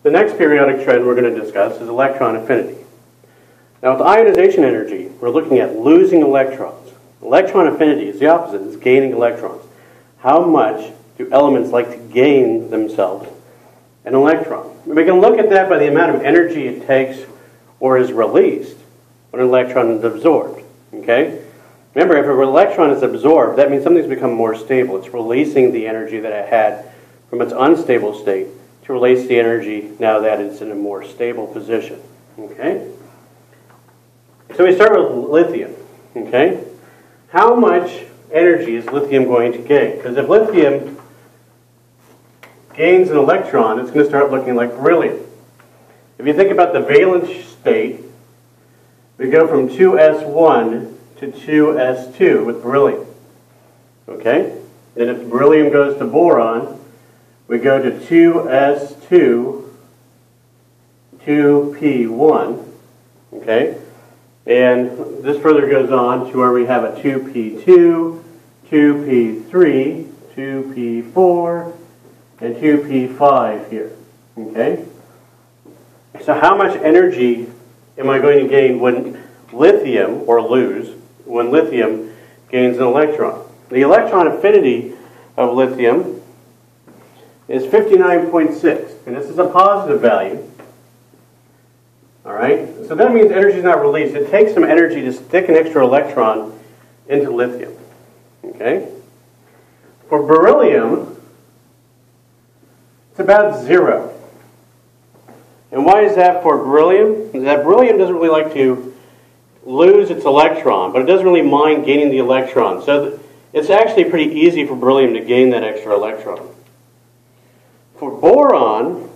The next periodic trend we're going to discuss is electron affinity. Now with ionization energy, we're looking at losing electrons. Electron affinity is the opposite, it's gaining electrons. How much do elements like to gain themselves an electron? We can look at that by the amount of energy it takes or is released when an electron is absorbed. Okay? Remember, if an electron is absorbed, that means something's become more stable. It's releasing the energy that it had from its unstable state to release the energy now that it's in a more stable position. Okay? So we start with lithium. Okay? How much energy is lithium going to gain? Because if lithium gains an electron, it's going to start looking like beryllium. If you think about the valence state, we go from 2s1 to 2s2 with beryllium. Okay? Then if beryllium goes to boron, we go to 2s2, 2p1. Okay? And this further goes on to where we have a 2p2, 2p3, 2p4, and 2p5 here. Okay? So how much energy am I going to gain when lithium, or lose, when lithium gains an electron? The electron affinity of lithium is 59.6, and this is a positive value. Alright? So that means energy is not released. It takes some energy to stick an extra electron into lithium. Okay? For beryllium, it's about 0. And why is that for beryllium? Is that beryllium doesn't really like to lose its electron, but it doesn't really mind gaining the electron. So it's actually pretty easy for beryllium to gain that extra electron. For boron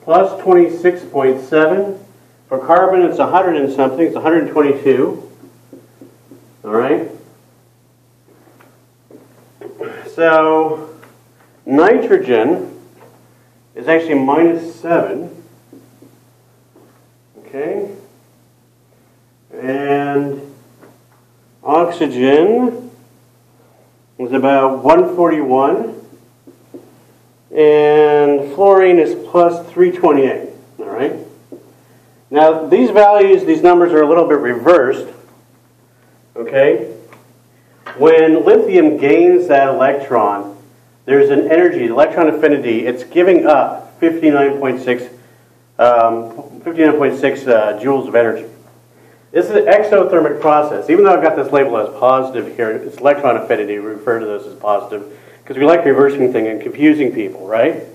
plus 26.7. For carbon, it's 100 and something. It's 122. All right? So nitrogen is actually -7. Okay? And oxygen is about 141. And fluorine is plus 328. All right? Now, these values, these numbers are a little bit reversed. Okay? When lithium gains that electron, there's an energy, electron affinity, it's giving up 59.6 joules of energy. This is an exothermic process. Even though I've got this label as positive here, it's electron affinity, we refer to those as positive, because we like reversing things and confusing people, right?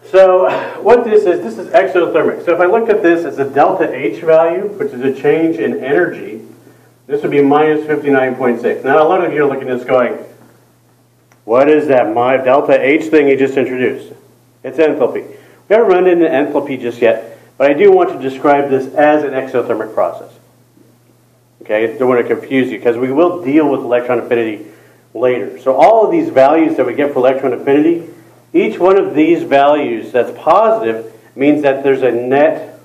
So what this is exothermic. So if I looked at this as a delta H value, which is a change in energy, this would be minus 59.6. Now a lot of you are looking at this going, what is that delta H thing you just introduced? It's enthalpy. We haven't run into enthalpy just yet, but I do want to describe this as an exothermic process. Okay, I don't want to confuse you, because we will deal with electron affinity later. So all of these values that we get for electron affinity, each one of these values that's positive means that there's a net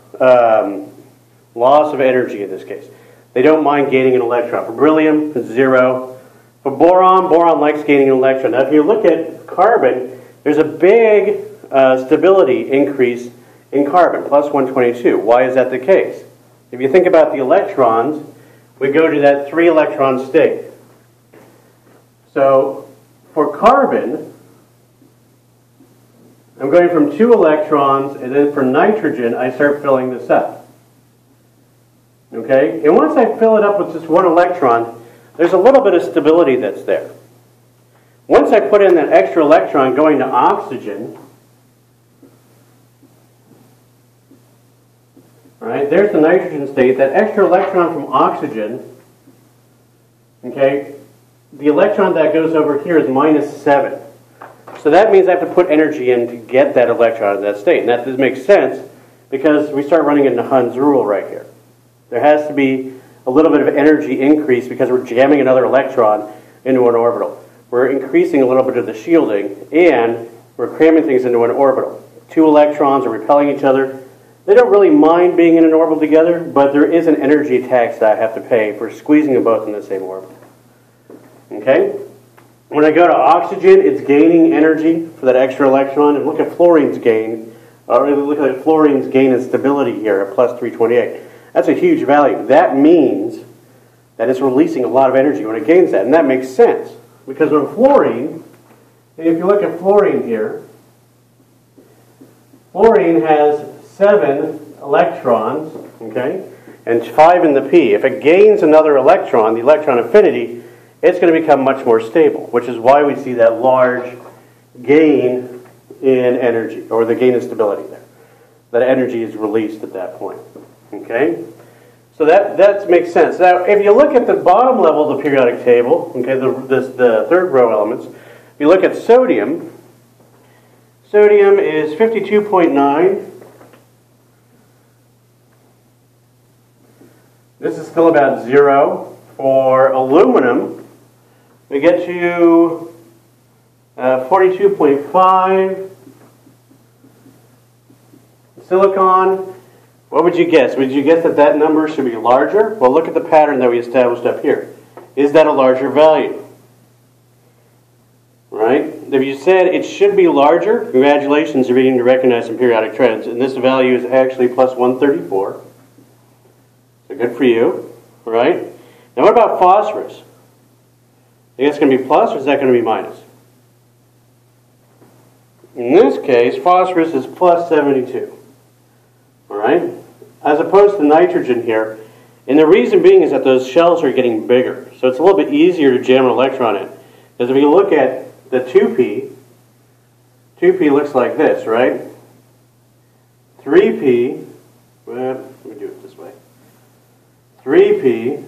loss of energy in this case. They don't mind gaining an electron. For beryllium, it's 0. For boron, boron likes gaining an electron. Now if you look at carbon, there's a big stability increase in carbon, plus 122. Why is that the case? If you think about the electrons, we go to that 3-electron state. So for carbon, I'm going from 2 electrons, and then for nitrogen, I start filling this up. Okay? And once I fill it up with just 1 electron, there's a little bit of stability that's there. Once I put in that extra electron going to oxygen, all right, there's the nitrogen state. That extra electron from oxygen, okay, the electron that goes over here is -7. So that means I have to put energy in to get that electron in that state. And that makes sense because we start running into Hund's rule right here. There has to be a little bit of energy increase because we're jamming another electron into an orbital. We're increasing a little bit of the shielding, and we're cramming things into an orbital. 2 electrons are repelling each other. They don't really mind being in an orbital together, but there is an energy tax that I have to pay for squeezing them both in the same orbital. Okay? When I go to oxygen, it's gaining energy for that extra electron. And look at fluorine's gain. Look at fluorine's gain in stability here at plus 328. That's a huge value. That means that it's releasing a lot of energy when it gains that. And that makes sense. Because when fluorine, and if you look at fluorine here, fluorine has 7 electrons, okay, and 5 in the p. If it gains another electron, the electron affinity, it's going to become much more stable, which is why we see that large gain in energy, or the gain in stability there. That energy is released at that point. Okay? So that makes sense. Now, if you look at the bottom level of the periodic table, okay, the third row elements, if you look at sodium, sodium is 52.9. This is still about 0. For aluminum, we get to 42.5. Silicon, what would you guess? Would you guess that that number should be larger? Well, look at the pattern that we established up here. Is that a larger value? Right? If you said it should be larger, congratulations, you're beginning to recognize some periodic trends. And this value is actually plus 134. So good for you. Right? Now what about phosphorus? Think it's going to be plus, or is that going to be minus? In this case, phosphorus is plus 72. Alright? As opposed to nitrogen here. And the reason being is that those shells are getting bigger. So it's a little bit easier to jam an electron in. Because if you look at the 2p, 2p looks like this, right? 3p, well, let me do it this way. 3p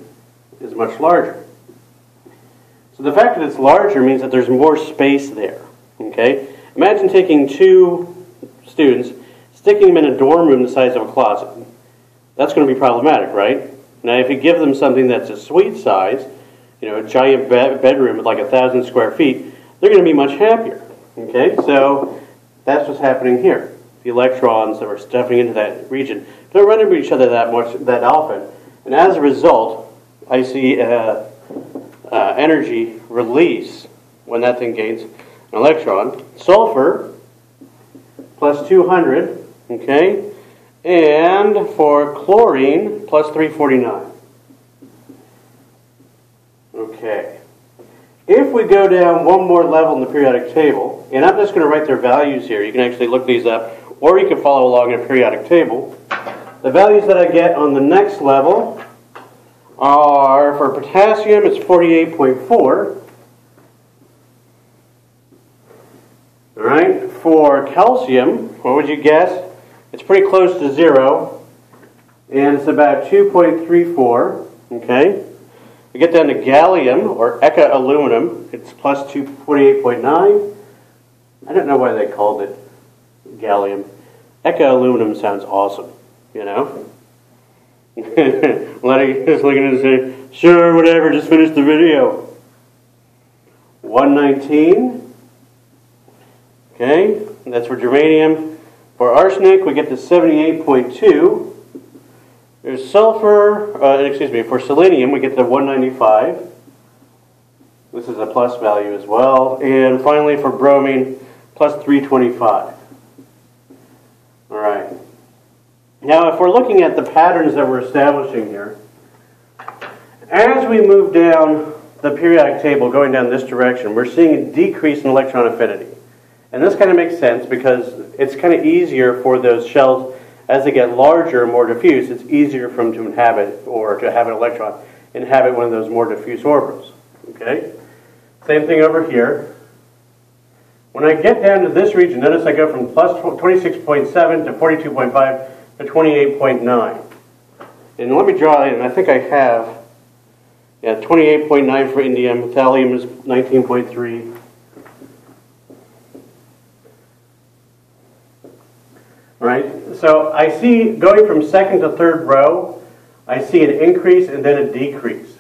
is much larger. So the fact that it's larger means that there's more space there. Okay? Imagine taking 2 students, sticking them in a dorm room the size of a closet. That's going to be problematic, right? Now, if you give them something that's a suite size, you know, a giant bedroom with like 1,000 square feet, they're going to be much happier. Okay, so that's what's happening here. The electrons that we're stuffing into that region don't run into each other that often, and as a result, I see energy release when that thing gains an electron. Sulfur plus 200. Okay, and for chlorine, plus 349. Okay, if we go down one more level in the periodic table, and I'm just going to write their values here, you can actually look these up, or you can follow along in a periodic table. The values that I get on the next level are, for potassium, it's 48.4. Alright, for calcium, what would you guess? It's pretty close to 0, and it's about 2.34, okay? We get down to gallium, or Eka aluminum, it's plus 248.9. I don't know why they called it gallium. Eka aluminum sounds awesome, you know? Letty is looking and saying, sure, whatever, just finish the video. 119, okay, and that's for germanium. For arsenic, we get to 78.2. There's sulfur, for selenium, we get to 195. This is a plus value as well. And finally, for bromine, plus 325. All right. Now, if we're looking at the patterns that we're establishing here, as we move down the periodic table, going down this direction, we're seeing a decrease in electron affinity. And this kind of makes sense because it's kind of easier for those shells, as they get larger and more diffuse, it's easier for them to inhabit, or to have an electron inhabit one of those more diffuse orbitals. Okay? Same thing over here. When I get down to this region, notice I go from plus 26.7 to 42.5 to 28.9. And let me draw in, I think I have 28.9 for indium, thallium is 19.3. Right? So I see, going from second to third row, I see an increase and then a decrease.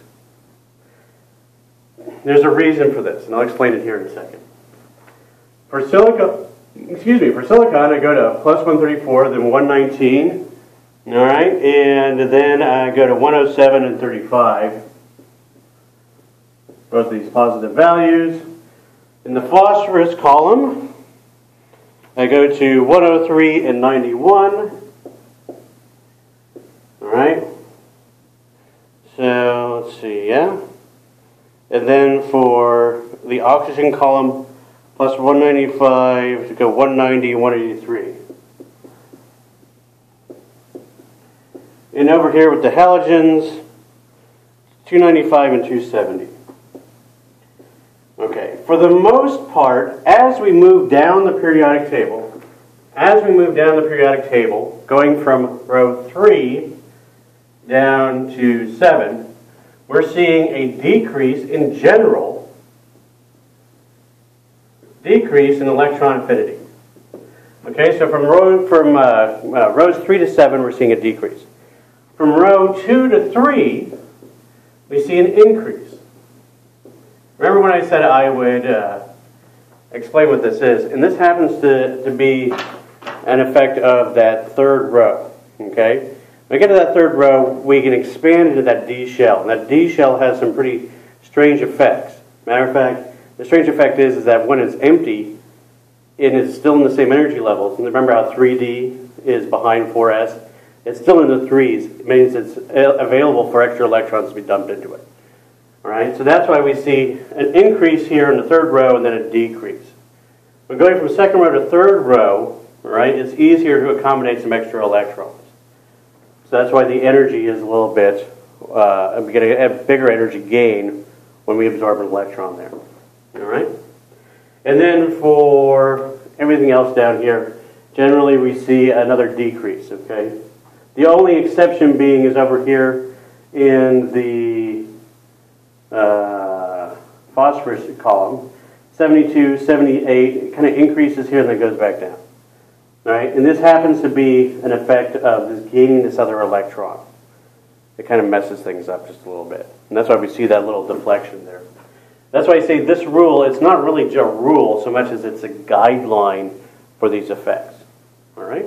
There's a reason for this, and I'll explain it here in a second. For silicon, I go to plus 134, then 119, all right, and then I go to 107 and 35. Both of these positive values. In the phosphorus column, I go to 103 and 91. All right. So let's see, yeah. And then for the oxygen column, plus 195 to go 190, 183. And over here with the halogens, 295 and 270. Okay, for the most part, as we move down the periodic table, going from row 3 down to 7, we're seeing a decrease in electron affinity. Okay, so from rows 3 to 7, we're seeing a decrease. From row 2 to 3, we see an increase. Remember when I said I would explain what this is? And this happens to be an effect of that third row. Okay? When we get to that third row, we can expand into that D shell. And that D shell has some pretty strange effects. Matter of fact, the strange effect is that when it's empty, and it's still in the same energy levels, and remember how 3D is behind 4S? It's still in the 3s. It means it's available for extra electrons to be dumped into it. All right, so that's why we see an increase here in the third row and then a decrease. But going from second row to third row, all right, it's easier to accommodate some extra electrons. So that's why the energy is a little bit, we get a bigger energy gain when we absorb an electron there. All right? And then for everything else down here, generally we see another decrease, okay? The only exception being is over here in the phosphorus column, 72, 78, it kind of increases here and then goes back down. All right? And this happens to be an effect of this gaining this other electron. It kind of messes things up just a little bit. And that's why we see that little deflection there. That's why I say this rule, it's not really just a rule so much as it's a guideline for these effects. All right?